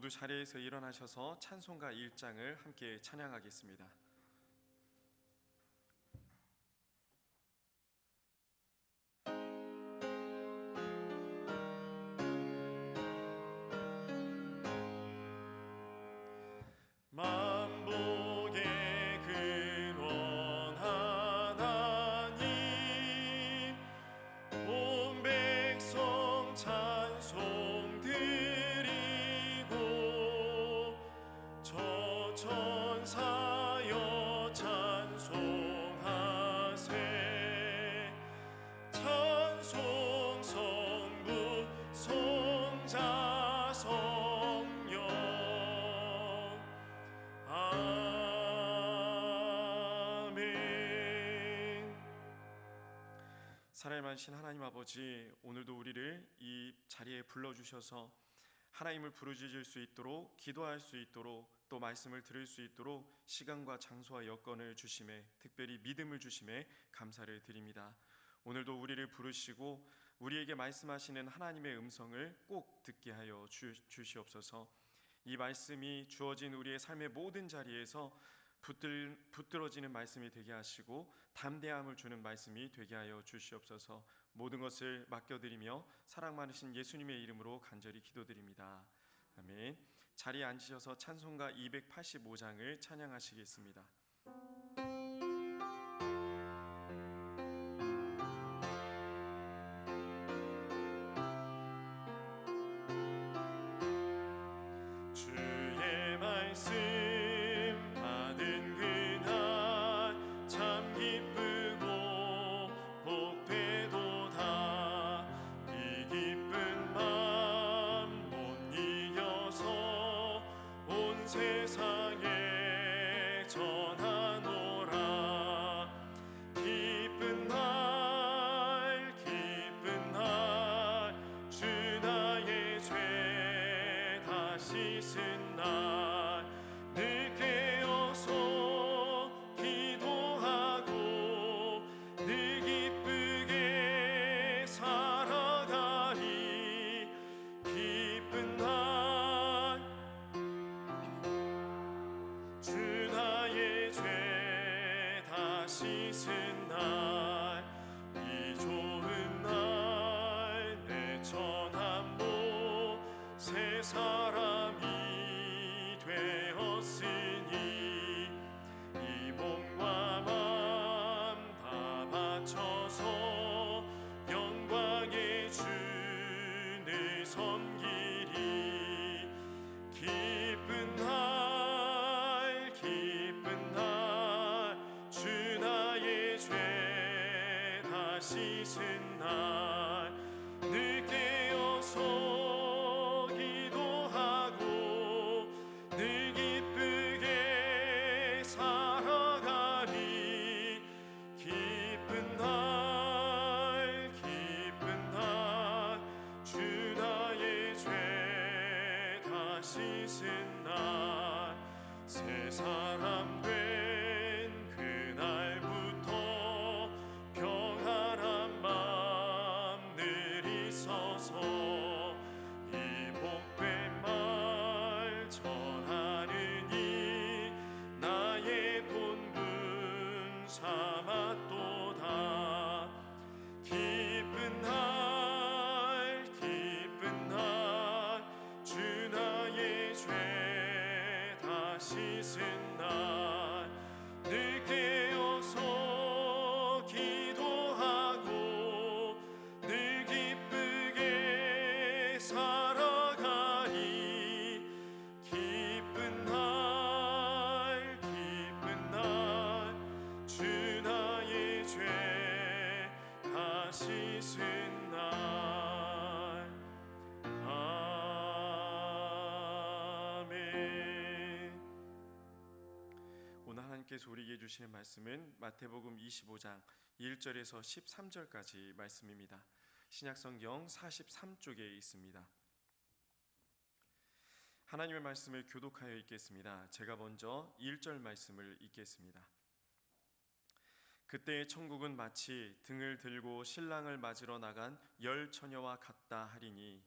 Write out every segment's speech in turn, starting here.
모두 자리에서 일어나셔서 찬송가 1장을 함께 찬양하겠습니다. 만복의 근원 하나님, 온 백성 찬송 드리고 저 천사여 찬송하세. 찬송 성부 성자 성령 아멘. 살아계신 하나님 아버지, 오늘도 우리를 이 자리에 불러주셔서 하나님을 부르짖을 수 있도록, 기도할 수 있도록, 또 말씀을 들을 수 있도록 시간과 장소와 여건을 주심에, 특별히 믿음을 주심에 감사를 드립니다. 오늘도 우리를 부르시고 우리에게 말씀하시는 하나님의 음성을 꼭 듣게 하여 주시옵소서. 이 말씀이 주어진 우리의 삶의 모든 자리에서 붙들어지는 말씀이 되게 하시고 담대함을 주는 말씀이 되게 하여 주시옵소서. 모든 것을 맡겨드리며 사랑 많으신 예수님의 이름으로 간절히 기도드립니다. 아멘. 자리에 앉으셔서 찬송가 285장을 찬양하시겠습니다. 주의 말씀 받은 그날 참 기쁘고 복되도다. 이 기쁜 맘 못 이겨서 온 세상에 전하노라. 기쁜 날 기쁜 날 주 나의 죄 다 씻은 날 늘 깨어서 기도하고 늘 기쁘게 살아가리. 기쁜 날 주 나의 죄 다 씻은 날 이 좋은 날 내 전함도 새 사람이 되었으니 이 몸과 맘 다 바쳐서 영광의 주를 섬기리. 기쁜 날 기쁜 날 주 나의 죄 다 씻은 날 늘 깨어서 기도하고 늘 기쁘게 살아가리. 기쁜 날 기쁜 날 주 나의 죄 다 씻은 날 새 사람 된 그날부터 평안한 맘 늘 있어서 이 복된 말 전하느니 나의 본분 삼았도다. 기쁜 날 기쁜 날 주 나의 죄 다 씻은 날 늘 깨어서 기도하고 늘 기쁘게 살아가리. 기쁜 날 기쁜 날 주 나의 죄 다 씻은 날 아멘. 오늘 하나님께서 우리에게 주시는 말씀은 마태복음 25장 1절에서 13절까지 말씀입니다. 신약성경 43쪽에 있습니다. 하나님의 말씀을 교독하여 읽겠습니다. 제가 먼저 1절 말씀을 읽겠습니다. 그때 천국은 마치 등을 들고 신랑을 맞으러 나간 10처녀와 같다 하리니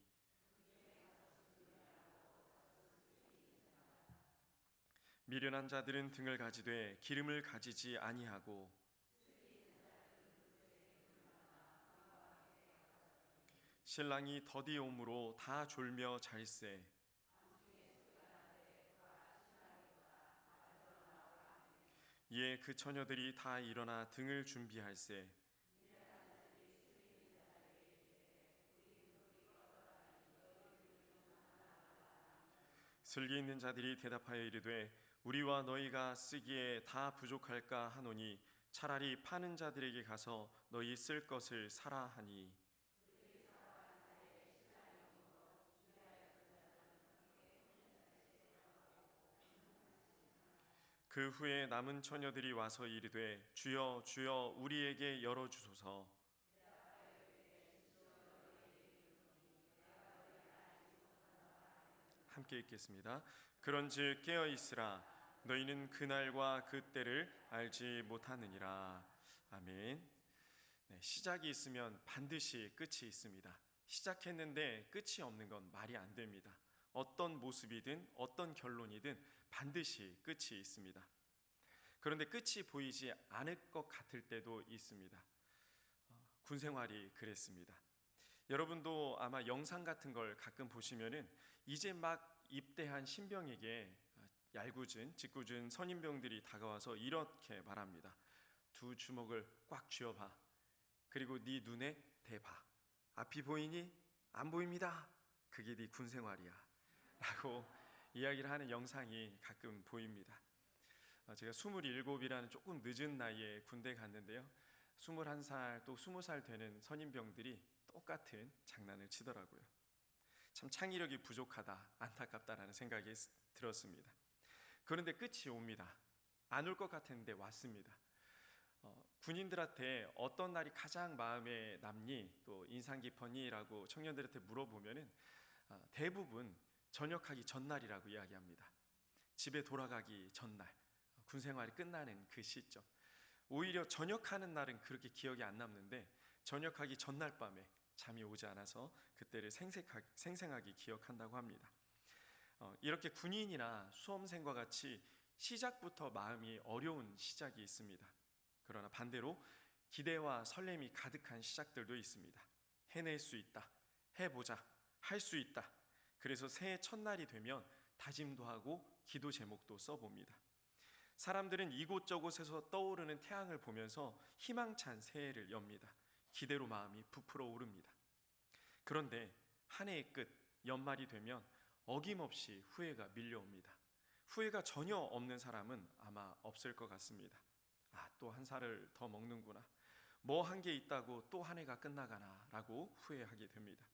미련한 자들은 등을 가지되 기름을 가지지 아니하고 신랑이 더디옴으로 다 졸며 잘세. 이에 그 처녀들이 다 일어나 등을 준비할세. 슬기 있는 자들이 대답하여 이르되 우리와 너희가 쓰기에 다 부족할까 하노니 차라리 파는 자들에게 가서 너희 쓸 것을 사라 하니. 그 후에 남은 처녀들이 와서 이르되 주여 주여 우리에게 열어주소서. 함께 읽겠습니다. 그런즉 깨어 있으라 너희는 그날과 그 때를 알지 못하느니라. 아멘. 네, 시작이 있으면 반드시 끝이 있습니다. 시작했는데 끝이 없는 건 말이 안 됩니다. 어떤 모습이든 어떤 결론이든 반드시 끝이 있습니다. 그런데 끝이 보이지 않을 것 같을 때도 있습니다. 군 생활이 그랬습니다. 여러분도 아마 영상 같은 걸 가끔 보시면은 이제 막 입대한 신병에게 얄궂은 짓궂은 선임병들이 다가와서 이렇게 말합니다. 두 주먹을 꽉 쥐어봐. 그리고 네 눈에 대봐. 앞이 보이니? 안 보입니다. 그게 네 군 생활이야. 라고 이야기를 하는 영상이 가끔 보입니다. 제가 27이라는 조금 늦은 나이에 군대 갔는데요. 21살 또 20살 되는 선임병들이 똑같은 장난을 치더라고요. 참 창의력이 부족하다, 안타깝다라는 생각이 들었습니다. 그런데 끝이 옵니다. 안 올 것 같았는데 왔습니다. 군인들한테 어떤 날이 가장 마음에 남니? 또 인상 깊었니? 라고 청년들한테 물어보면은 대부분 전역하기 전날이라고 이야기합니다. 집에 돌아가기 전날, 군 생활이 끝나는 그 시점. 오히려 전역하는 날은 그렇게 기억이 안 남는데 전역하기 전날 밤에 잠이 오지 않아서 그때를 생생하게 기억한다고 합니다. 이렇게 군인이나 수험생과 같이 시작부터 마음이 어려운 시작이 있습니다. 그러나 반대로 기대와 설렘이 가득한 시작들도 있습니다. 해낼 수 있다, 해보자, 할 수 있다. 그래서 새해 첫날이 되면 다짐도 하고 기도 제목도 써봅니다. 사람들은 이곳저곳에서 떠오르는 태양을 보면서 희망찬 새해를 엽니다. 기대로 마음이 부풀어 오릅니다. 그런데 한 해의 끝, 연말이 되면 어김없이 후회가 밀려옵니다. 후회가 전혀 없는 사람은 아마 없을 것 같습니다. 또 한 살을 더 먹는구나. 뭐 한 게 있다고 또 한 해가 끝나가나 라고 후회하게 됩니다.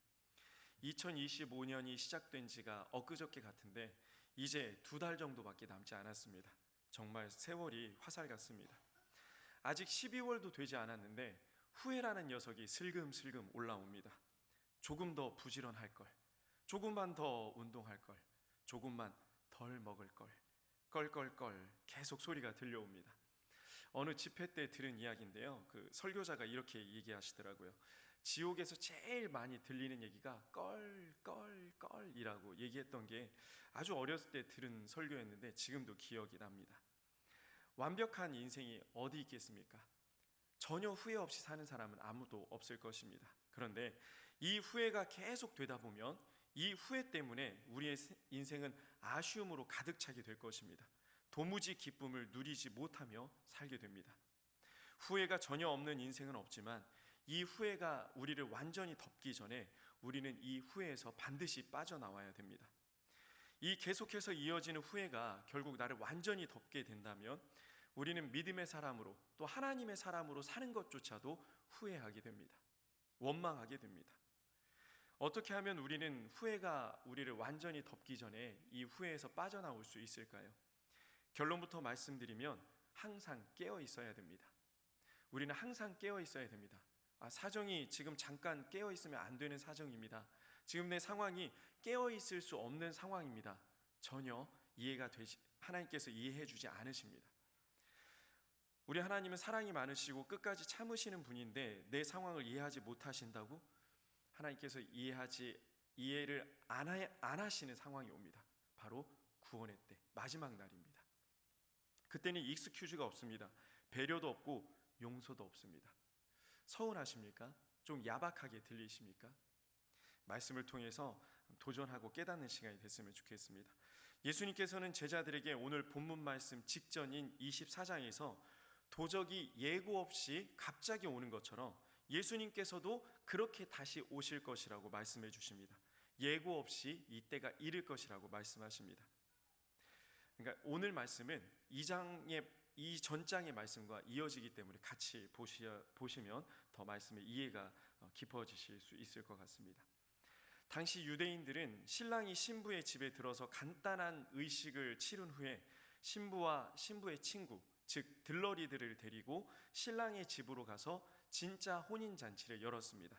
2025년이 시작된 지가 엊그저께 같은데 이제 2달 정도밖에 남지 않았습니다. 정말 세월이 화살 같습니다. 아직 12월도 되지 않았는데 후회라는 녀석이 슬금슬금 올라옵니다. 조금 더 부지런할 걸, 조금만 더 운동할 걸, 조금만 덜 먹을 걸, 껄껄껄 계속 소리가 들려옵니다. 어느 집회 때 들은 이야기인데요. 그 설교자가 이렇게 얘기하시더라고요. 지옥에서 제일 많이 들리는 얘기가 껄껄껄이라고 얘기했던 게 아주 어렸을 때 들은 설교였는데 지금도 기억이 납니다. 완벽한 인생이 어디 있겠습니까? 전혀 후회 없이 사는 사람은 아무도 없을 것입니다. 그런데 이 후회가 계속 되다 보면 이 후회 때문에 우리의 인생은 아쉬움으로 가득 차게 될 것입니다. 도무지 기쁨을 누리지 못하며 살게 됩니다. 후회가 전혀 없는 인생은 없지만 이 후회가 우리를 완전히 덮기 전에 우리는 이 후회에서 반드시 빠져나와야 됩니다. 이 계속해서 이어지는 후회가 결국 나를 완전히 덮게 된다면 우리는 믿음의 사람으로 또 하나님의 사람으로 사는 것조차도 후회하게 됩니다. 원망하게 됩니다. 어떻게 하면 우리는 후회가 우리를 완전히 덮기 전에 이 후회에서 빠져나올 수 있을까요? 결론부터 말씀드리면 항상 깨어 있어야 됩니다. 우리는 항상 깨어 있어야 됩니다. 사정이 지금 잠깐 깨어 있으면 안 되는 사정입니다. 지금 내 상황이 깨어 있을 수 없는 상황입니다. 전혀 이해가 되지, 하나님께서 이해해 주지 않으십니다. 우리 하나님은 사랑이 많으시고 끝까지 참으시는 분인데 내 상황을 이해하지 못하신다고 하나님께서 이해를 안 하시는 상황이 옵니다. 바로 구원의 때, 마지막 날입니다. 그때는 익스큐즈가 없습니다. 배려도 없고 용서도 없습니다. 서운하십니까? 좀 야박하게 들리십니까? 말씀을 통해서 도전하고 깨닫는 시간이 됐으면 좋겠습니다. 예수님께서는 제자들에게 오늘 본문 말씀 직전인 24장에서 도적이 예고 없이 갑자기 오는 것처럼 예수님께서도 그렇게 다시 오실 것이라고 말씀해 주십니다. 예고 없이 이때가 이를 것이라고 말씀하십니다. 그러니까 오늘 말씀은 이 전장의 말씀과 이어지기 때문에 같이 보시면 더 말씀의 이해가 깊어지실 수 있을 것 같습니다. 당시 유대인들은 신랑이 신부의 집에 들어서 간단한 의식을 치른 후에 신부와 신부의 친구, 즉 들러리들을 데리고 신랑의 집으로 가서 진짜 혼인잔치를 열었습니다.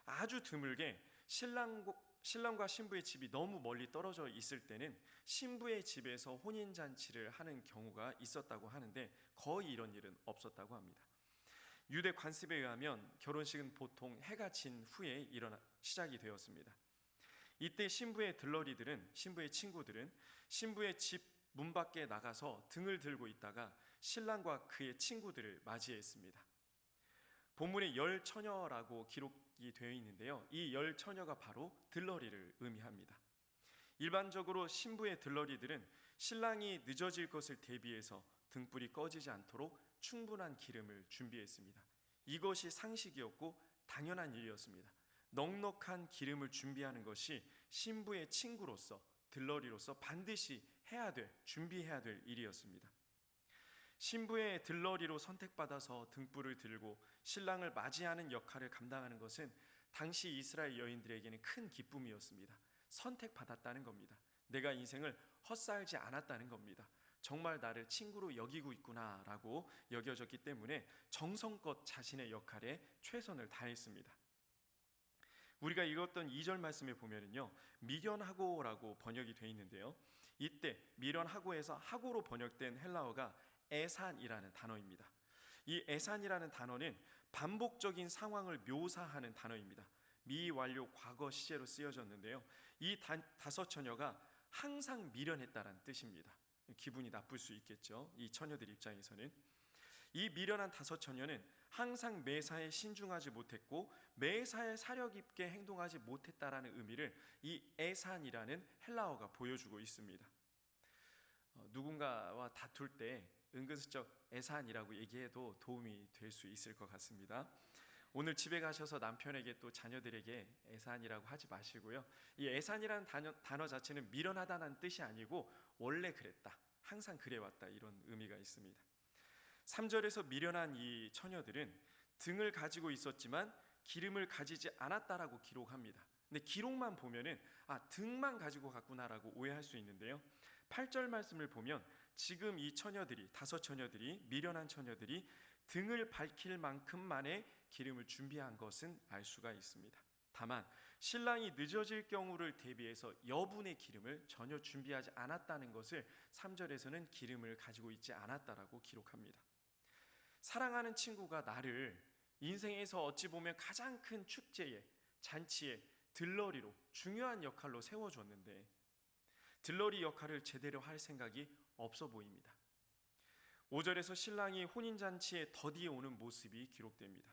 아주 드물게 신랑과 신부의 집이 너무 멀리 떨어져 있을 때는 신부의 집에서 혼인잔치를 하는 경우가 있었다고 하는데 거의 이런 일은 없었다고 합니다. 유대 관습에 의하면 결혼식은 보통 해가 진 후에 시작이 되었습니다. 이때 신부의 친구들은 신부의 집 문 밖에 나가서 등을 들고 있다가 신랑과 그의 친구들을 맞이했습니다. 본문에 열 처녀라고 기록이 되어 있는데요. 이 열 처녀가 바로 들러리를 의미합니다. 일반적으로 신부의 들러리들은 신랑이 늦어질 것을 대비해서 등불이 꺼지지 않도록 충분한 기름을 준비했습니다. 이것이 상식이었고 당연한 일이었습니다. 넉넉한 기름을 준비하는 것이 신부의 친구로서 들러리로서 반드시 준비해야 될 일이었습니다. 신부의 들러리로 선택받아서 등불을 들고 신랑을 맞이하는 역할을 감당하는 것은 당시 이스라엘 여인들에게는 큰 기쁨이었습니다. 선택받았다는 겁니다. 내가 인생을 헛살지 않았다는 겁니다. 정말 나를 친구로 여기고 있구나라고 여겨졌기 때문에 정성껏 자신의 역할에 최선을 다했습니다. 우리가 읽었던 2절 말씀에 보면은요, 미련하고라고 번역이 되어 있는데요, 이때 미련하고에서 하고로 번역된 헬라어가 에산이라는 단어입니다. 이 에산이라는 단어는 반복적인 상황을 묘사하는 단어입니다. 미완료 과거 시제로 쓰여졌는데요, 이 다섯 처녀가 항상 미련했다는 뜻입니다. 기분이 나쁠 수 있겠죠. 이 처녀들 입장에서는 이 미련한 다섯 처녀는 항상 매사에 신중하지 못했고 매사에 사려 깊게 행동하지 못했다라는 의미를 이 에산이라는 헬라어가 보여주고 있습니다. 누군가와 다툴 때 은근슬쩍 에산이라고 얘기해도 도움이 될 수 있을 것 같습니다. 오늘 집에 가셔서 남편에게 또 자녀들에게 에산이라고 하지 마시고요. 이 에산이라는 단어 자체는 미련하다는 뜻이 아니고 원래 그랬다, 항상 그래왔다, 이런 의미가 있습니다. 3절에서 미련한 이 처녀들은 등을 가지고 있었지만 기름을 가지지 않았다라고 기록합니다. 근데 기록만 보면은 등만 가지고 갔구나라고 오해할 수 있는데요, 8절 말씀을 보면 지금 이 다섯 처녀들이, 미련한 처녀들이 등을 밝힐 만큼만의 기름을 준비한 것은 알 수가 있습니다. 다만 신랑이 늦어질 경우를 대비해서 여분의 기름을 전혀 준비하지 않았다는 것을 3절에서는 기름을 가지고 있지 않았다라고 기록합니다. 사랑하는 친구가 나를 인생에서 어찌 보면 가장 큰 축제에, 잔치에 들러리로 중요한 역할로 세워줬는데 들러리 역할을 제대로 할 생각이 없어 보입니다. 5절에서 신랑이 혼인잔치에 더디 오는 모습이 기록됩니다.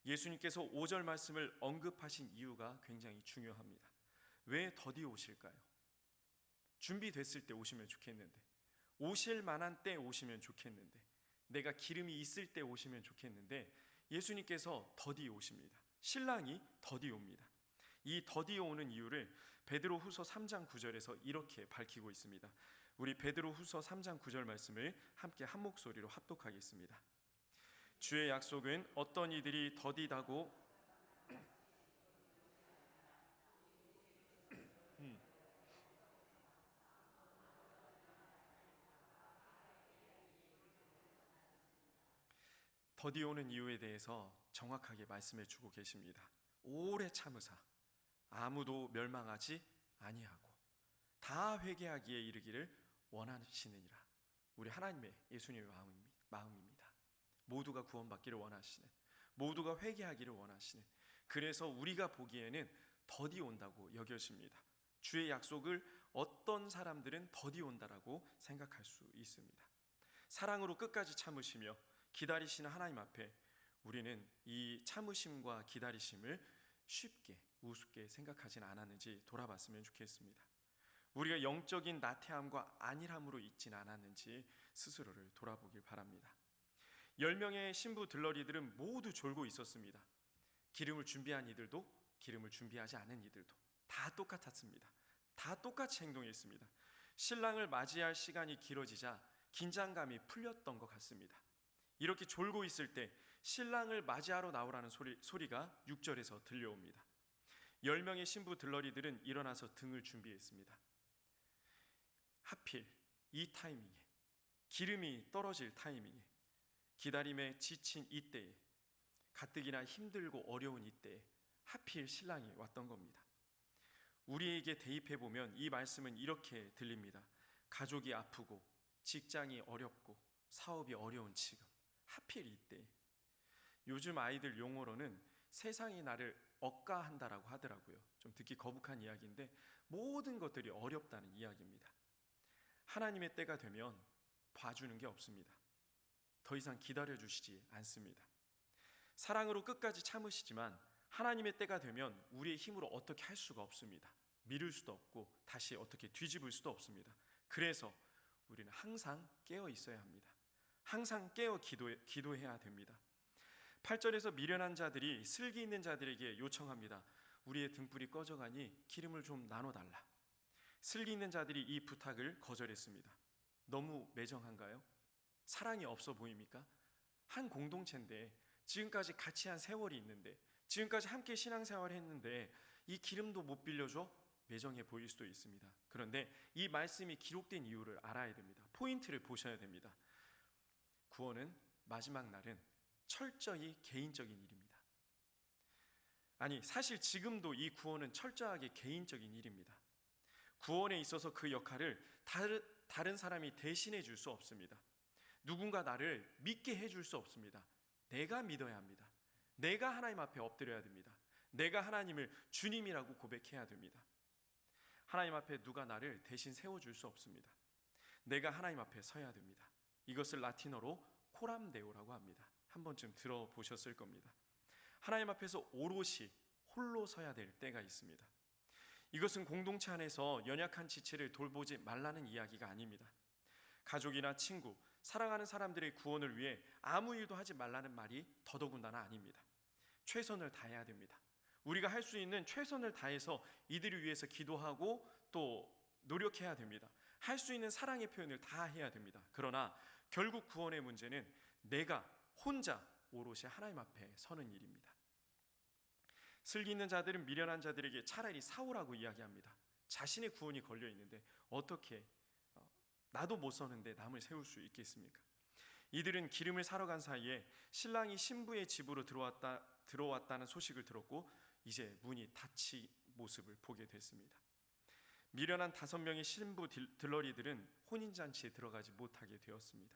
예수님께서 5절 말씀을 언급하신 이유가 굉장히 중요합니다. 왜 더디 오실까요? 준비됐을 때 오시면 좋겠는데, 오실 만한 때 오시면 좋겠는데, 내가 기름이 있을 때 오시면 좋겠는데 예수님께서 더디 오십니다. 신랑이 더디 옵니다. 이 더디 오는 이유를 베드로후서 3장 9절에서 이렇게 밝히고 있습니다. 우리 베드로후서 3장 9절 말씀을 함께 한 목소리로 합독하겠습니다. 주의 약속은 어떤 이들이 더디다고 더디 오는 이유에 대해서 정확하게 말씀해 주고 계십니다. 오래 참으사 아무도 멸망하지 아니하고 다 회개하기에 이르기를 원하시느니라. 우리 하나님의, 예수님의 마음입니다. 모두가 구원받기를 원하시는, 모두가 회개하기를 원하시는, 그래서 우리가 보기에는 더디 온다고 여겨집니다. 주의 약속을 어떤 사람들은 더디 온다라고 생각할 수 있습니다. 사랑으로 끝까지 참으시며 기다리시는 하나님 앞에 우리는 이 참으심과 기다리심을 쉽게 우습게 생각하진 않았는지 돌아봤으면 좋겠습니다. 우리가 영적인 나태함과 안일함으로 있진 않았는지 스스로를 돌아보길 바랍니다. 10명의 신부 들러리들은 모두 졸고 있었습니다. 기름을 준비한 이들도 기름을 준비하지 않은 이들도 다 똑같았습니다. 다 똑같이 행동했습니다. 신랑을 맞이할 시간이 길어지자 긴장감이 풀렸던 것 같습니다. 이렇게 졸고 있을 때 신랑을 맞이하러 나오라는 소리가 6절에서 들려옵니다. 10명의 신부 들러리들은 일어나서 등을 준비했습니다. 하필 이 타이밍에, 기름이 떨어질 타이밍에, 기다림에 지친 이때에, 가뜩이나 힘들고 어려운 이때에 하필 신랑이 왔던 겁니다. 우리에게 대입해보면 이 말씀은 이렇게 들립니다. 가족이 아프고 직장이 어렵고 사업이 어려운 지금, 하필 이때. 요즘 아이들 용어로는 세상이 나를 억까한다라고 하더라고요. 좀 듣기 거북한 이야기인데 모든 것들이 어렵다는 이야기입니다. 하나님의 때가 되면 봐주는 게 없습니다. 더 이상 기다려주시지 않습니다. 사랑으로 끝까지 참으시지만 하나님의 때가 되면 우리의 힘으로 어떻게 할 수가 없습니다. 미룰 수도 없고 다시 어떻게 뒤집을 수도 없습니다. 그래서 우리는 항상 깨어 있어야 합니다. 항상 깨어 기도해야 됩니다. 8절에서 미련한 자들이 슬기 있는 자들에게 요청합니다. 우리의 등불이 꺼져가니 기름을 좀 나눠달라. 슬기 있는 자들이 이 부탁을 거절했습니다. 너무 매정한가요? 사랑이 없어 보입니까? 한 공동체인데, 지금까지 같이 한 세월이 있는데, 지금까지 함께 신앙생활을 했는데 이 기름도 못 빌려줘? 매정해 보일 수도 있습니다. 그런데 이 말씀이 기록된 이유를 알아야 됩니다. 포인트를 보셔야 됩니다. 구원은 마지막 날은 철저히 개인적인 일입니다. 아니, 사실 지금도 이 구원은 철저하게 개인적인 일입니다. 구원에 있어서 그 역할을 다른 사람이 대신해 줄 수 없습니다. 누군가 나를 믿게 해줄 수 없습니다. 내가 믿어야 합니다. 내가 하나님 앞에 엎드려야 됩니다. 내가 하나님을 주님이라고 고백해야 됩니다. 하나님 앞에 누가 나를 대신 세워줄 수 없습니다. 내가 하나님 앞에 서야 됩니다. 이것을 라틴어로 코람데오라고 합니다. 한 번쯤 들어보셨을 겁니다. 하나님 앞에서 오롯이 홀로 서야 될 때가 있습니다. 이것은 공동체 안에서 연약한 지체를 돌보지 말라는 이야기가 아닙니다. 가족이나 친구, 사랑하는 사람들의 구원을 위해 아무 일도 하지 말라는 말이 더더군다나 아닙니다. 최선을 다해야 됩니다. 우리가 할 수 있는 최선을 다해서 이들을 위해서 기도하고 또 노력해야 됩니다. 할 수 있는 사랑의 표현을 다 해야 됩니다. 그러나 결국 구원의 문제는 내가 혼자 오롯이 하나님 앞에 서는 일입니다. 슬기 있는 자들은 미련한 자들에게 차라리 사오라고 이야기합니다. 자신의 구원이 걸려 있는데 어떻게 나도 못 서는데 남을 세울 수 있겠습니까? 이들은 기름을 사러 간 사이에 신랑이 신부의 집으로 들어왔다는 소식을 들었고 이제 문이 닫힌 모습을 보게 됐습니다. 미련한 5명의 신부 들러리들은 혼인잔치에 들어가지 못하게 되었습니다.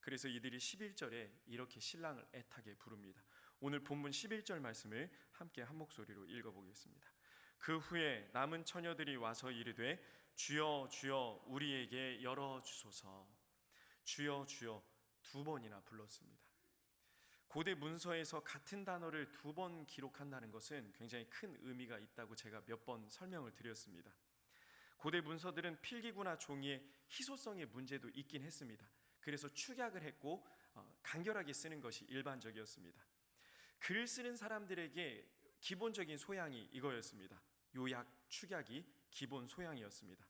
그래서 이들이 11절에 이렇게 신랑을 애타게 부릅니다. 오늘 본문 11절 말씀을 함께 한 목소리로 읽어보겠습니다. 그 후에 남은 처녀들이 와서 이르되 주여 주여 우리에게 열어주소서. 주여 주여 2번이나 불렀습니다. 고대 문서에서 같은 단어를 2번 기록한다는 것은 굉장히 큰 의미가 있다고 제가 몇 번 설명을 드렸습니다. 고대 문서들은 필기구나 종이의 희소성의 문제도 있긴 했습니다. 그래서 축약을 했고 간결하게 쓰는 것이 일반적이었습니다. 글을 쓰는 사람들에게 기본적인 소양이 이거였습니다. 요약, 축약이 기본 소양이었습니다.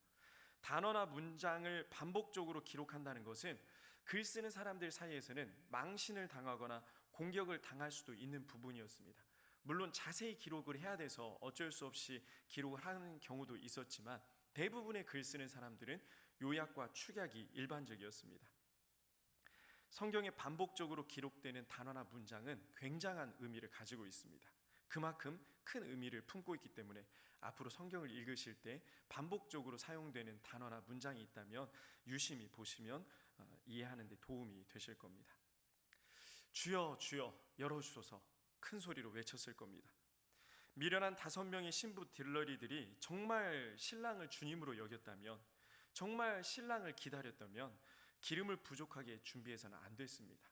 단어나 문장을 반복적으로 기록한다는 것은 글 쓰는 사람들 사이에서는 망신을 당하거나 공격을 당할 수도 있는 부분이었습니다. 물론 자세히 기록을 해야 돼서 어쩔 수 없이 기록을 하는 경우도 있었지만 대부분의 글 쓰는 사람들은 요약과 축약이 일반적이었습니다. 성경에 반복적으로 기록되는 단어나 문장은 굉장한 의미를 가지고 있습니다. 그만큼 큰 의미를 품고 있기 때문에 앞으로 성경을 읽으실 때 반복적으로 사용되는 단어나 문장이 있다면 유심히 보시면 이해하는 데 도움이 되실 겁니다. 주여 주여 열어주소서 큰 소리로 외쳤을 겁니다. 미련한 5명의 신부 들러리들이 정말 신랑을 주님으로 여겼다면, 정말 신랑을 기다렸다면 기름을 부족하게 준비해서는 안 됐습니다.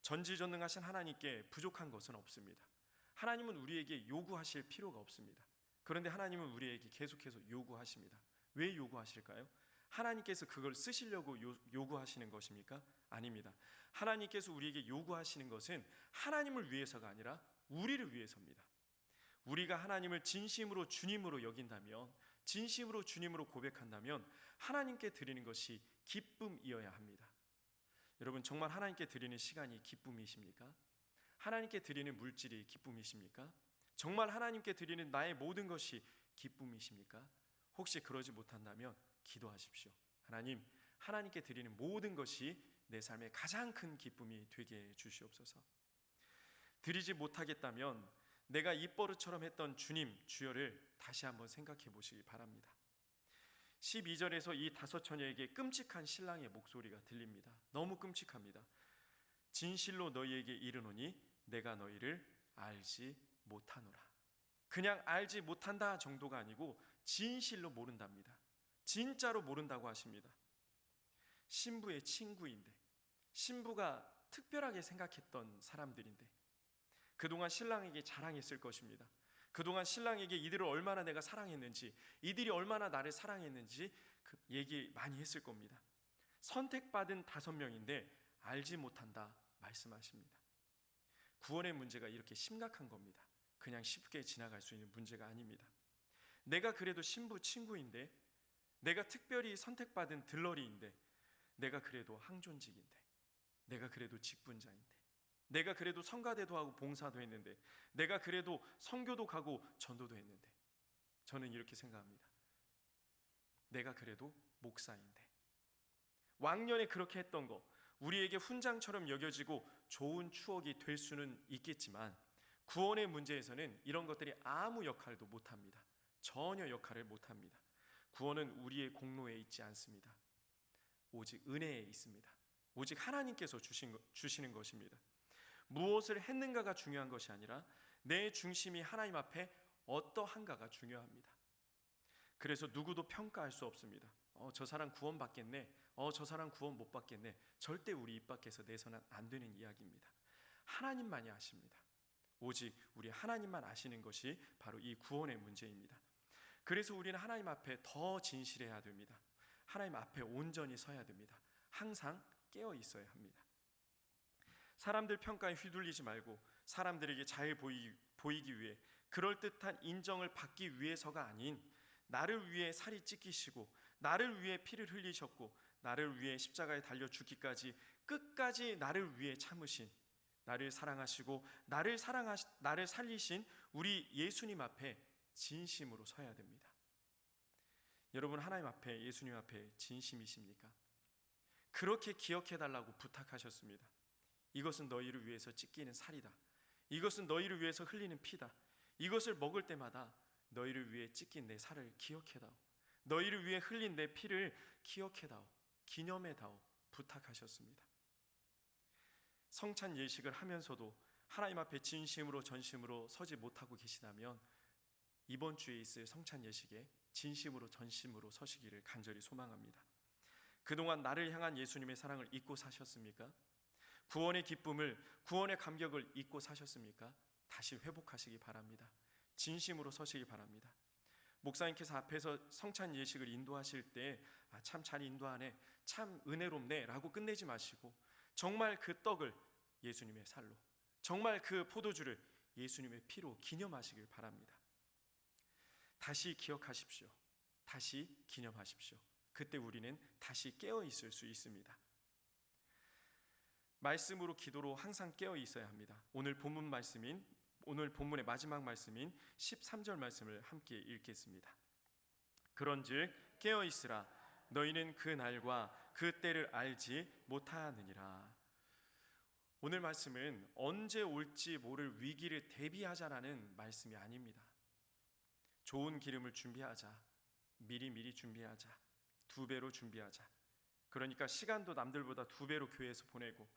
전지전능하신 하나님께 부족한 것은 없습니다. 하나님은 우리에게 요구하실 필요가 없습니다. 그런데 하나님은 우리에게 계속해서 요구하십니다. 왜 요구하실까요? 하나님께서 그걸 쓰시려고 요구하시는 것입니까? 아닙니다. 하나님께서 우리에게 요구하시는 것은 하나님을 위해서가 아니라 우리를 위해서입니다. 우리가 하나님을 진심으로 주님으로 여긴다면, 진심으로 주님으로 고백한다면 하나님께 드리는 것이 기쁨이어야 합니다. 여러분, 정말 하나님께 드리는 시간이 기쁨이십니까? 하나님께 드리는 물질이 기쁨이십니까? 정말 하나님께 드리는 나의 모든 것이 기쁨이십니까? 혹시 그러지 못한다면 기도하십시오. 하나님, 하나님께 드리는 모든 것이 내 삶의 가장 큰 기쁨이 되게 해 주시옵소서. 드리지 못하겠다면 내가 입버릇처럼 했던 주님, 주여를 다시 한번 생각해 보시기 바랍니다. 12절에서 이 다섯 처녀에게 끔찍한 신랑의 목소리가 들립니다. 너무 끔찍합니다. 진실로 너희에게 이르노니 내가 너희를 알지 못하노라. 그냥 알지 못한다 정도가 아니고 진실로 모른답니다. 진짜로 모른다고 하십니다. 신부의 친구인데, 신부가 특별하게 생각했던 사람들인데 그동안 신랑에게 자랑했을 것입니다. 그동안 신랑에게 이들을 얼마나 내가 사랑했는지, 이들이 얼마나 나를 사랑했는지 그 얘기 많이 했을 겁니다. 선택받은 5명인데 알지 못한다 말씀하십니다. 구원의 문제가 이렇게 심각한 겁니다. 그냥 쉽게 지나갈 수 있는 문제가 아닙니다. 내가 그래도 신부 친구인데, 내가 특별히 선택받은 들러리인데, 내가 그래도 항존직인데, 내가 그래도 직분자인데, 내가 그래도 성가대도 하고 봉사도 했는데, 내가 그래도 선교도 가고 전도도 했는데, 저는 이렇게 생각합니다. 내가 그래도 목사인데, 왕년에 그렇게 했던 거 우리에게 훈장처럼 여겨지고 좋은 추억이 될 수는 있겠지만 구원의 문제에서는 이런 것들이 아무 역할도 못합니다. 전혀 역할을 못합니다. 구원은 우리의 공로에 있지 않습니다. 오직 은혜에 있습니다. 오직 하나님께서 주시는 것입니다. 무엇을 했는가가 중요한 것이 아니라 내 중심이 하나님 앞에 어떠한가가 중요합니다. 그래서 누구도 평가할 수 없습니다. 저 사람 구원 받겠네. 저 사람 구원 못 받겠네. 절대 우리 입 밖에서 내서는 안 되는 이야기입니다. 하나님만이 아십니다. 오직 우리 하나님만 아시는 것이 바로 이 구원의 문제입니다. 그래서 우리는 하나님 앞에 더 진실해야 됩니다. 하나님 앞에 온전히 서야 됩니다. 항상 깨어 있어야 합니다. 사람들 평가에 휘둘리지 말고 사람들에게 잘 보이기 위해 그럴듯한 인정을 받기 위해서가 아닌 나를 위해 살이 찢기시고 나를 위해 피를 흘리셨고 나를 위해 십자가에 달려 죽기까지 끝까지 나를 위해 참으신, 나를 사랑하시고 나를 살리신 우리 예수님 앞에 진심으로 서야 됩니다. 여러분, 하나님 앞에, 예수님 앞에 진심이십니까? 그렇게 기억해달라고 부탁하셨습니다. 이것은 너희를 위해서 찢기는 살이다. 이것은 너희를 위해서 흘리는 피다. 이것을 먹을 때마다 너희를 위해 찢긴 내 살을 기억해다오. 너희를 위해 흘린 내 피를 기억해다오. 기념해다오. 부탁하셨습니다. 성찬 예식을 하면서도 하나님 앞에 진심으로 전심으로 서지 못하고 계시다면 이번 주에 있을 성찬 예식에 진심으로 전심으로 서시기를 간절히 소망합니다. 그동안 나를 향한 예수님의 사랑을 잊고 사셨습니까? 구원의 기쁨을, 구원의 감격을 잊고 사셨습니까? 다시 회복하시기 바랍니다. 진심으로 서시기 바랍니다. 목사님께서 앞에서 성찬 예식을 인도하실 때 참 잘 인도하네, 참 은혜롭네 라고 끝내지 마시고 정말 그 떡을 예수님의 살로, 정말 그 포도주를 예수님의 피로 기념하시길 바랍니다. 다시 기억하십시오. 다시 기념하십시오. 그때 우리는 다시 깨어 있을 수 있습니다. 말씀으로 기도로 항상 깨어 있어야 합니다. 오늘 본문의 마지막 말씀인 13절 말씀을 함께 읽겠습니다. 그런즉 깨어 있으라. 너희는 그 날과 그 때를 알지 못하느니라. 오늘 말씀은 언제 올지 모를 위기를 대비하자라는 말씀이 아닙니다. 좋은 기름을 준비하자. 미리 준비하자. 2배로 준비하자. 그러니까 시간도 남들보다 2배로 교회에서 보내고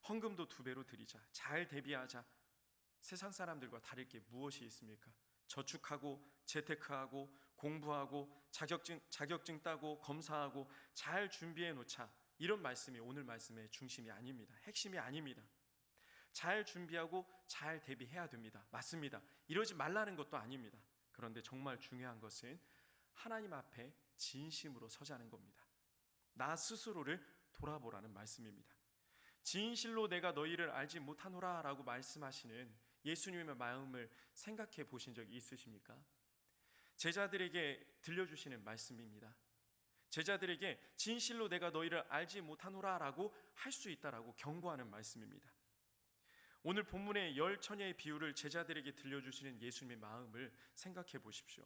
헌금도 2배로 드리자. 잘 대비하자. 세상 사람들과 다를 게 무엇이 있습니까? 저축하고 재테크하고 공부하고 자격증 따고 검사하고 잘 준비해 놓자. 이런 말씀이 오늘 말씀의 중심이 아닙니다. 핵심이 아닙니다. 잘 준비하고 잘 대비해야 됩니다. 맞습니다. 이러지 말라는 것도 아닙니다. 그런데 정말 중요한 것은 하나님 앞에 진심으로 서자는 겁니다. 나 스스로를 돌아보라는 말씀입니다. 진실로 내가 너희를 알지 못하노라 라고 말씀하시는 예수님의 마음을 생각해 보신 적이 있으십니까? 제자들에게 들려주시는 말씀입니다. 제자들에게 진실로 내가 너희를 알지 못하노라 라고 할 수 있다라고 경고하는 말씀입니다. 오늘 본문의 열 처녀의 비유를 제자들에게 들려주시는 예수님의 마음을 생각해 보십시오.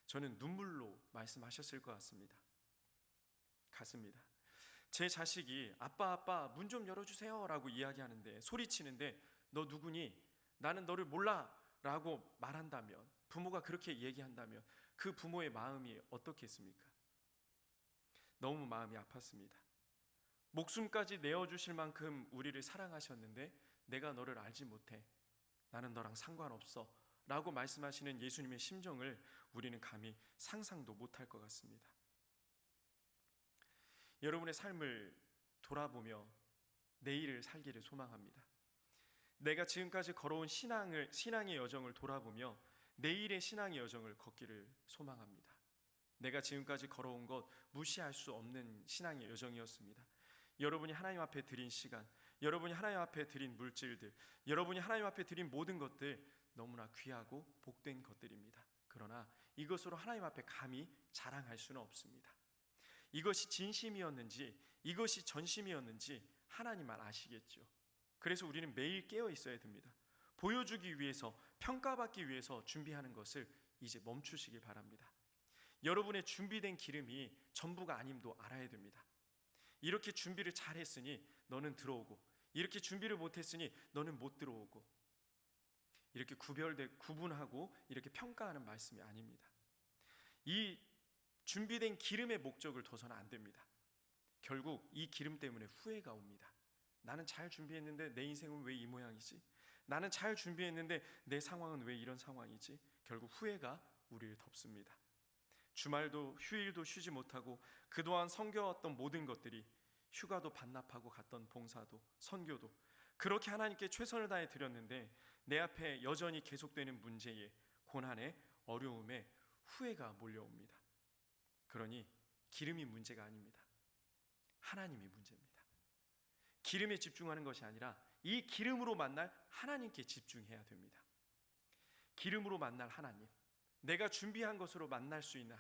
저는 눈물로 말씀하셨을 것 같습니다. 제 자식이 아빠 문 좀 열어주세요 라고 이야기하는데, 소리치는데 너 누구니? 나는 너를 몰라 라고 말한다면, 부모가 그렇게 얘기한다면 그 부모의 마음이 어떻겠습니까? 너무 마음이 아팠습니다. 목숨까지 내어주실 만큼 우리를 사랑하셨는데 내가 너를 알지 못해, 나는 너랑 상관없어 라고 말씀하시는 예수님의 심정을 우리는 감히 상상도 못할 것 같습니다. 여러분의 삶을 돌아보며 내일을 살기를 소망합니다. 내가 지금까지 걸어온 신앙의 여정을 돌아보며 내일의 신앙의 여정을 걷기를 소망합니다. 내가 지금까지 걸어온 것 무시할 수 없는 신앙의 여정이었습니다. 여러분이 하나님 앞에 드린 시간, 여러분이 하나님 앞에 드린 물질들, 여러분이 하나님 앞에 드린 모든 것들 너무나 귀하고 복된 것들입니다. 그러나 이것으로 하나님 앞에 감히 자랑할 수는 없습니다. 이것이 진심이었는지, 이것이 전심이었는지 하나님만 아시겠죠. 그래서 우리는 매일 깨어 있어야 됩니다. 보여주기 위해서, 평가받기 위해서 준비하는 것을 이제 멈추시길 바랍니다. 여러분의 준비된 기름이 전부가 아님도 알아야 됩니다. 이렇게 준비를 잘했으니 너는 들어오고, 이렇게 준비를 못했으니 너는 못 들어오고, 이렇게 구분하고 이렇게 평가하는 말씀이 아닙니다. 이 준비된 기름의 목적을 둬서는 안 됩니다. 결국 이 기름 때문에 후회가 옵니다. 나는 잘 준비했는데 내 인생은 왜 이 모양이지? 나는 잘 준비했는데 내 상황은 왜 이런 상황이지? 결국 후회가 우리를 덮습니다. 주말도 휴일도 쉬지 못하고 그동안 섬겨왔던 모든 것들이, 휴가도 반납하고 갔던 봉사도, 선교도 그렇게 하나님께 최선을 다해 드렸는데 내 앞에 여전히 계속되는 문제에, 고난에, 어려움에 후회가 몰려옵니다. 그러니 기름이 문제가 아닙니다. 하나님이 문제입니다. 기름에 집중하는 것이 아니라 이 기름으로 만날 하나님께 집중해야 됩니다. 기름으로 만날 하나님, 내가 준비한 것으로 만날 수 있는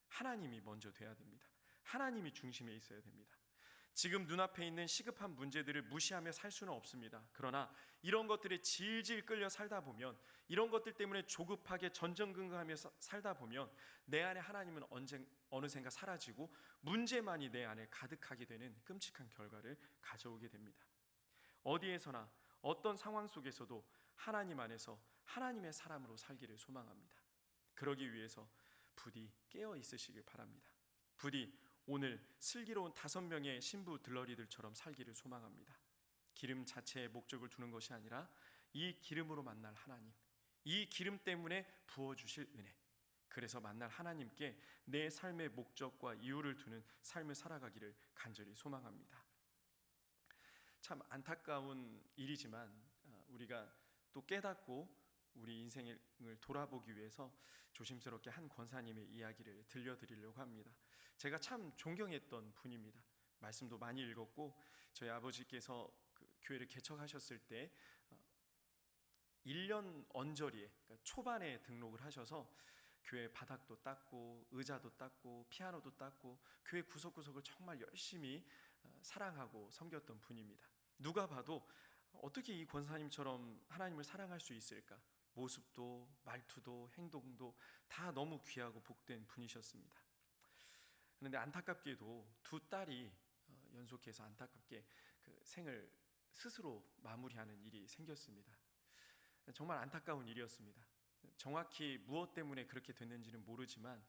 하나님이 먼저 돼야 됩니다. 하나님이 중심에 있어야 됩니다. 지금 눈앞에 있는 시급한 문제들을 무시하며 살 수는 없습니다. 그러나 이런 것들에 질질 끌려 살다 보면, 이런 것들 때문에 조급하게 전전긍긍하며 살다 보면 내 안에 하나님은 어느샌가 사라지고 문제만이 내 안에 가득하게 되는 끔찍한 결과를 가져오게 됩니다. 어디에서나 어떤 상황 속에서도 하나님 안에서 하나님의 사람으로 살기를 소망합니다. 그러기 위해서 부디 깨어 있으시길 바랍니다. 부디 오늘 슬기로운 5명의 신부 들러리들처럼 살기를 소망합니다. 기름 자체에 목적을 두는 것이 아니라 이 기름으로 만날 하나님, 이 기름 때문에 부어주실 은혜, 그래서 만날 하나님께 내 삶의 목적과 이유를 두는 삶을 살아가기를 간절히 소망합니다. 참 안타까운 일이지만 우리가 또 깨닫고 우리 인생을 돌아보기 위해서 조심스럽게 한 권사님의 이야기를 들려드리려고 합니다. 제가 참 존경했던 분입니다. 말씀도 많이 읽었고, 저희 아버지께서 그 교회를 개척하셨을 때 1년 언저리에, 그러니까 초반에 등록을 하셔서 교회 바닥도 닦고 의자도 닦고 피아노도 닦고 교회 구석구석을 정말 열심히 사랑하고 섬겼던 분입니다. 누가 봐도 어떻게 이 권사님처럼 하나님을 사랑할 수 있을까? 모습도 말투도 행동도 다 너무 귀하고 복된 분이셨습니다. 그런데 안타깝게도 2딸이 연속해서 안타깝게 그 생을 스스로 마무리하는 일이 생겼습니다. 정말 안타까운 일이었습니다. 정확히 무엇 때문에 그렇게 됐는지는 모르지만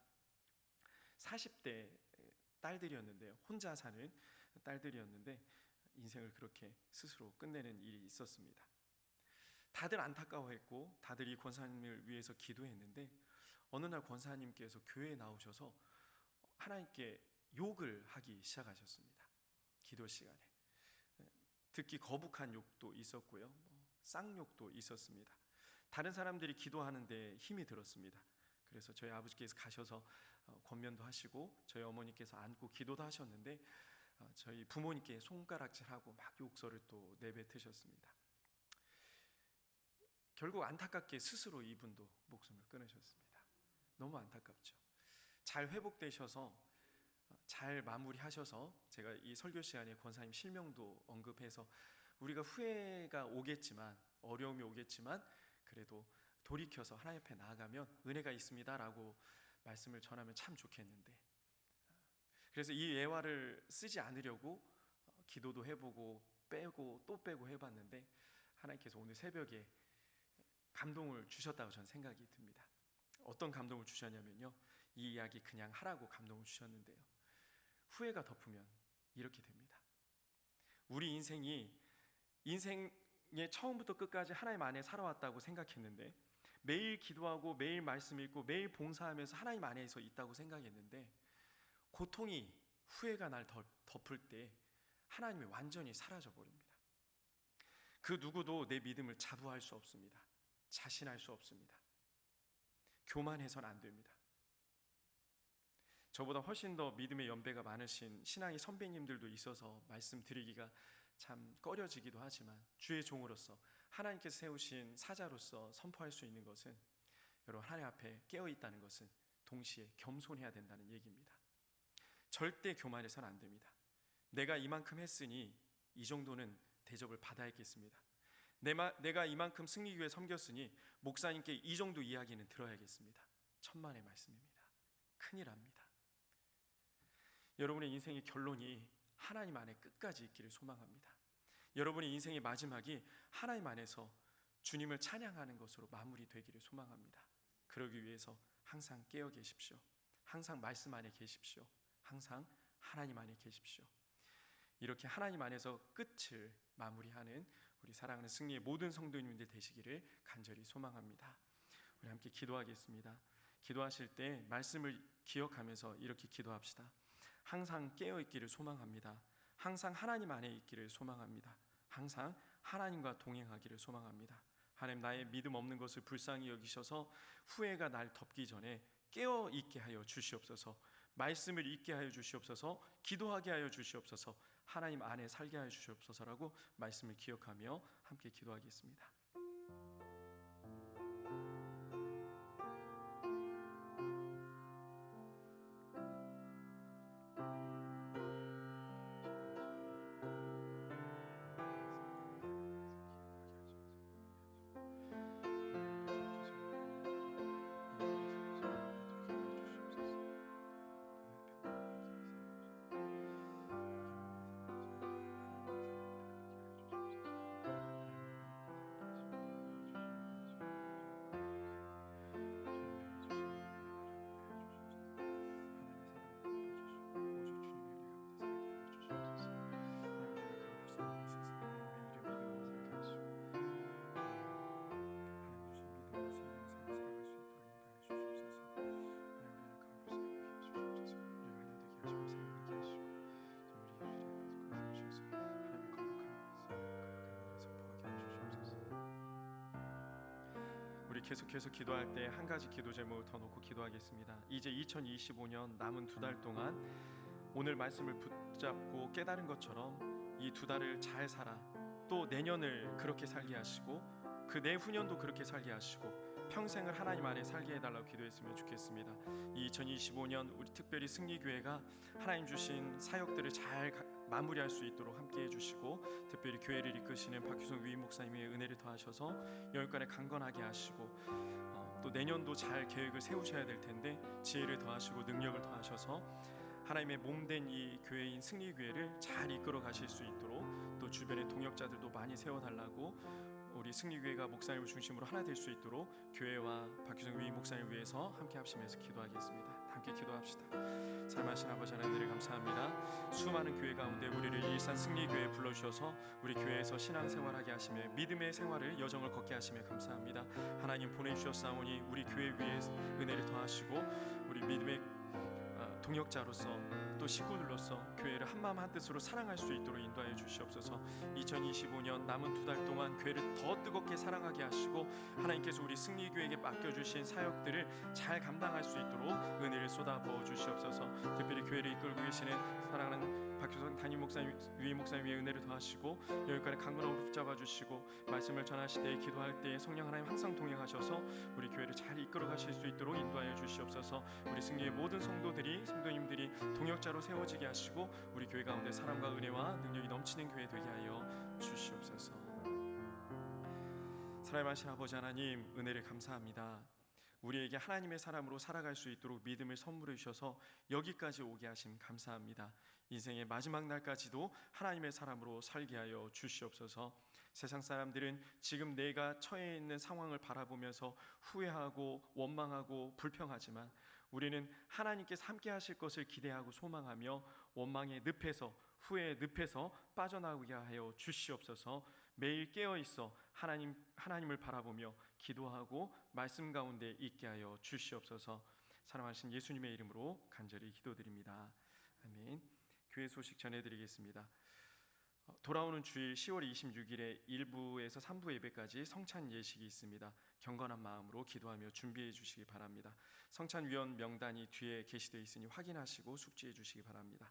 40대 딸들이었는데요, 혼자 사는 딸들이었는데 인생을 그렇게 스스로 끝내는 일이 있었습니다. 다들 안타까워했고 다들 이 권사님을 위해서 기도했는데 어느 날 권사님께서 교회에 나오셔서 하나님께 욕을 하기 시작하셨습니다. 기도 시간에 듣기 거북한 욕도 있었고요, 쌍욕도 있었습니다. 다른 사람들이 기도하는데 힘이 들었습니다. 그래서 저희 아버지께서 가셔서 권면도 하시고 저희 어머니께서 안고 기도도 하셨는데 저희 부모님께 손가락질하고 막 욕설을 또 내뱉으셨습니다. 결국 안타깝게 스스로 이분도 목숨을 끊으셨습니다. 너무 안타깝죠. 잘 회복되셔서 잘 마무리하셔서 제가 이 설교 시간에 권사님 실명도 언급해서 우리가 후회가 오겠지만, 어려움이 오겠지만 그래도 돌이켜서 하나님 앞에 나아가면 은혜가 있습니다라고 말씀을 전하면 참 좋겠는데, 그래서 이 예화를 쓰지 않으려고 기도도 해보고 빼고 또 빼고 해봤는데 하나님께서 오늘 새벽에 감동을 주셨다고 저는 생각이 듭니다. 어떤 감동을 주셨냐면요, 이 이야기 그냥 하라고 감동을 주셨는데요, 후회가 덮으면 이렇게 됩니다. 우리 인생에 처음부터 끝까지 하나님 안에 살아왔다고 생각했는데, 매일 기도하고 매일 말씀 읽고 매일 봉사하면서 하나님 안에서 있다고 생각했는데, 고통이, 후회가 날 덮을 때 하나님이 완전히 사라져 버립니다. 그 누구도 내 믿음을 자부할 수 없습니다. 자신할 수 없습니다. 교만해서는 안 됩니다. 저보다 훨씬 더 믿음의 연배가 많으신 신앙의 선배님들도 있어서 말씀드리기가 참 꺼려지기도 하지만, 주의 종으로서 하나님께서 세우신 사자로서 선포할 수 있는 것은, 여러분, 하나님 앞에 깨어있다는 것은 동시에 겸손해야 된다는 얘기입니다. 절대 교만해서는 안 됩니다. 내가 이만큼 했으니 이 정도는 대접을 받아야겠습니다. 내가 이만큼 승리교회 섬겼으니 목사님께 이 정도 이야기는 들어야겠습니다. 천만의 말씀입니다. 큰일 납니다. 여러분의 인생의 결론이 하나님 안에 끝까지 있기를 소망합니다. 여러분의 인생의 마지막이 하나님 안에서 주님을 찬양하는 것으로 마무리되기를 소망합니다. 그러기 위해서 항상 깨어 계십시오. 항상 말씀 안에 계십시오. 항상 하나님 안에 계십시오. 이렇게 하나님 안에서 끝을 마무리하는 우리 사랑하는 승리의 모든 성도님들 되시기를 간절히 소망합니다. 우리 함께 기도하겠습니다. 기도하실 때 말씀을 기억하면서 이렇게 기도합시다. 항상 깨어있기를 소망합니다. 항상 하나님 안에 있기를 소망합니다. 항상 하나님과 동행하기를 소망합니다. 하나님, 나의 믿음 없는 것을 불쌍히 여기셔서 후회가 날 덮기 전에 깨어있게 하여 주시옵소서. 말씀을 읽게 하여 주시옵소서. 기도하게 하여 주시옵소서. 하나님 안에 살게 하여 주시옵소서라고 말씀을 기억하며 함께 기도하겠습니다. 우리 계속해서 기도할 때 한 가지 기도 제목을 더 놓고 기도하겠습니다. 이제 2025년 남은 2달 동안 오늘 말씀을 붙잡고 깨달은 것처럼 이 2달을 잘 살아 또 내년을 그렇게 살게 하시고 그 내후년도 그렇게 살게 하시고 평생을 하나님 안에 살게 해달라고 기도했으면 좋겠습니다. 2025년 우리 특별히 승리교회가 하나님 주신 사역들을 잘 마무리할 수 있도록 함께해 주시고, 특별히 교회를 이끄시는 박규성 위임 목사님의 은혜를 더하셔서 여기까지 강건하게 하시고, 또 내년도 잘 계획을 세우셔야 될 텐데 지혜를 더하시고 능력을 더하셔서 하나님의 몸된 이 교회인 승리교회를 잘 이끌어 가실 수 있도록, 또 주변의 동역자들도 많이 세워달라고, 우리 승리교회가 목사님을 중심으로 하나 될 수 있도록 교회와 박규성 위임 목사님을 위해서 함께 합심해서 기도하겠습니다. 함께 기도합시다. 사랑하신 아버지 하나님을 감사합니다. 수많은 교회 가운데 우리를 일산 승리교회에 불러주셔서 우리 교회에서 신앙생활하게 하시며 믿음의 생활을 여정을 걷게 하시며 감사합니다. 하나님 보내주셨사오니 우리 교회 위에 은혜를 더하시고 우리 믿음의 동역자로서 또 식구들로서 교회를 한마음 한뜻으로 사랑할 수 있도록 인도하여 주시옵소서. 2025년 남은 2달 동안 교회를 더 뜨겁게 사랑하게 하시고 하나님께서 우리 승리교회에게 맡겨주신 사역들을 잘 감당할 수 있도록 은혜를 쏟아부어 주시옵소서. 특별히 교회를 이끌고 계시는 사랑하는 박효선 담임 목사님, 유희 목사님의 은혜를 더하시고 여기까지 강건함으로 붙잡아 주시고 말씀을 전하실 때 기도할 때 성령 하나님 항상 동행하셔서 우리 교회를 잘 이끌어 가실 수 있도록 인도하여 주시옵소서. 우리 승리의 모든 성도님들이 동역자로 세워지게 하시고 우리 교회 가운데 사랑과 은혜와 능력이 넘치는 교회 되게 하여 주시옵소서. 사랑하신 아버지 하나님, 은혜를 감사합니다. 우리에게 하나님의 사람으로 살아갈 수 있도록 믿음을 선물해 주셔서 여기까지 오게 하심 감사합니다. 인생의 마지막 날까지도 하나님의 사람으로 살게 하여 주시옵소서. 세상 사람들은 지금 내가 처해 있는 상황을 바라보면서 후회하고 원망하고 불평하지만 우리는 하나님께서 함께 하실 것을 기대하고 소망하며 원망의 늪에서, 후회의 늪에서 빠져나오게 하여 주시옵소서. 매일 깨어 있어 하나님을 바라보며 기도하고 말씀 가운데 있게 하여 주시옵소서. 사랑하신 예수님의 이름으로 간절히 기도드립니다. 아멘. 교회 소식 전해드리겠습니다. 돌아오는 주일 10월 26일에 1부에서 3부 예배까지 성찬 예식이 있습니다. 경건한 마음으로 기도하며 준비해 주시기 바랍니다. 성찬위원 명단이 뒤에 게시되어 있으니 확인하시고 숙지해 주시기 바랍니다.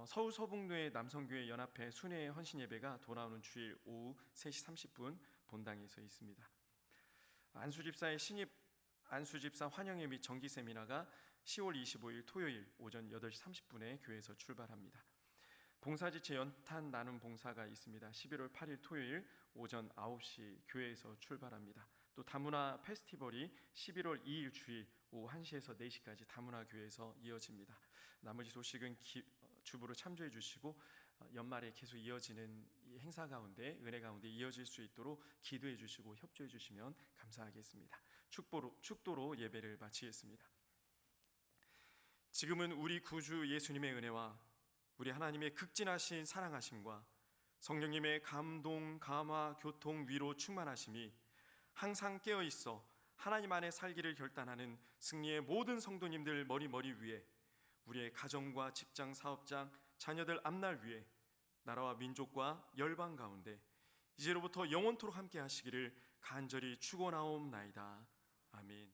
서울 서북로의 남성교회 연합회 순회 헌신 예배가 돌아오는 주일 오후 3시 30분 본당에서 있습니다. 안수집사의 신입 안수집사 환영회 및 정기 세미나가 10월 25일 토요일 오전 8시 30분에 교회에서 출발합니다. 봉사지체 연탄 나눔 봉사가 있습니다. 11월 8일 토요일 오전 9시 교회에서 출발합니다. 또 다문화 페스티벌이 11월 2일 주일 오후 1시에서 4시까지 다문화 교회에서 이어집니다. 나머지 소식은 주부로 참조해 주시고 연말에 계속 이어지는 이 행사 가운데 은혜 가운데 이어질 수 있도록 기도해 주시고 협조해 주시면 감사하겠습니다. 축도로 예배를 마치겠습니다. 지금은 우리 구주 예수님의 은혜와 우리 하나님의 극진하신 사랑하심과 성령님의 감동, 감화, 교통, 위로 충만하심이 항상 깨어 있어 하나님 안에 살기를 결단하는 승리의 모든 성도님들 머리 위에, 우리의 가정과 직장, 사업장, 자녀들 앞날 위에, 나라와 민족과 열방 가운데 이제로부터 영원토록 함께 하시기를 간절히 축원하옵나이다. 아멘.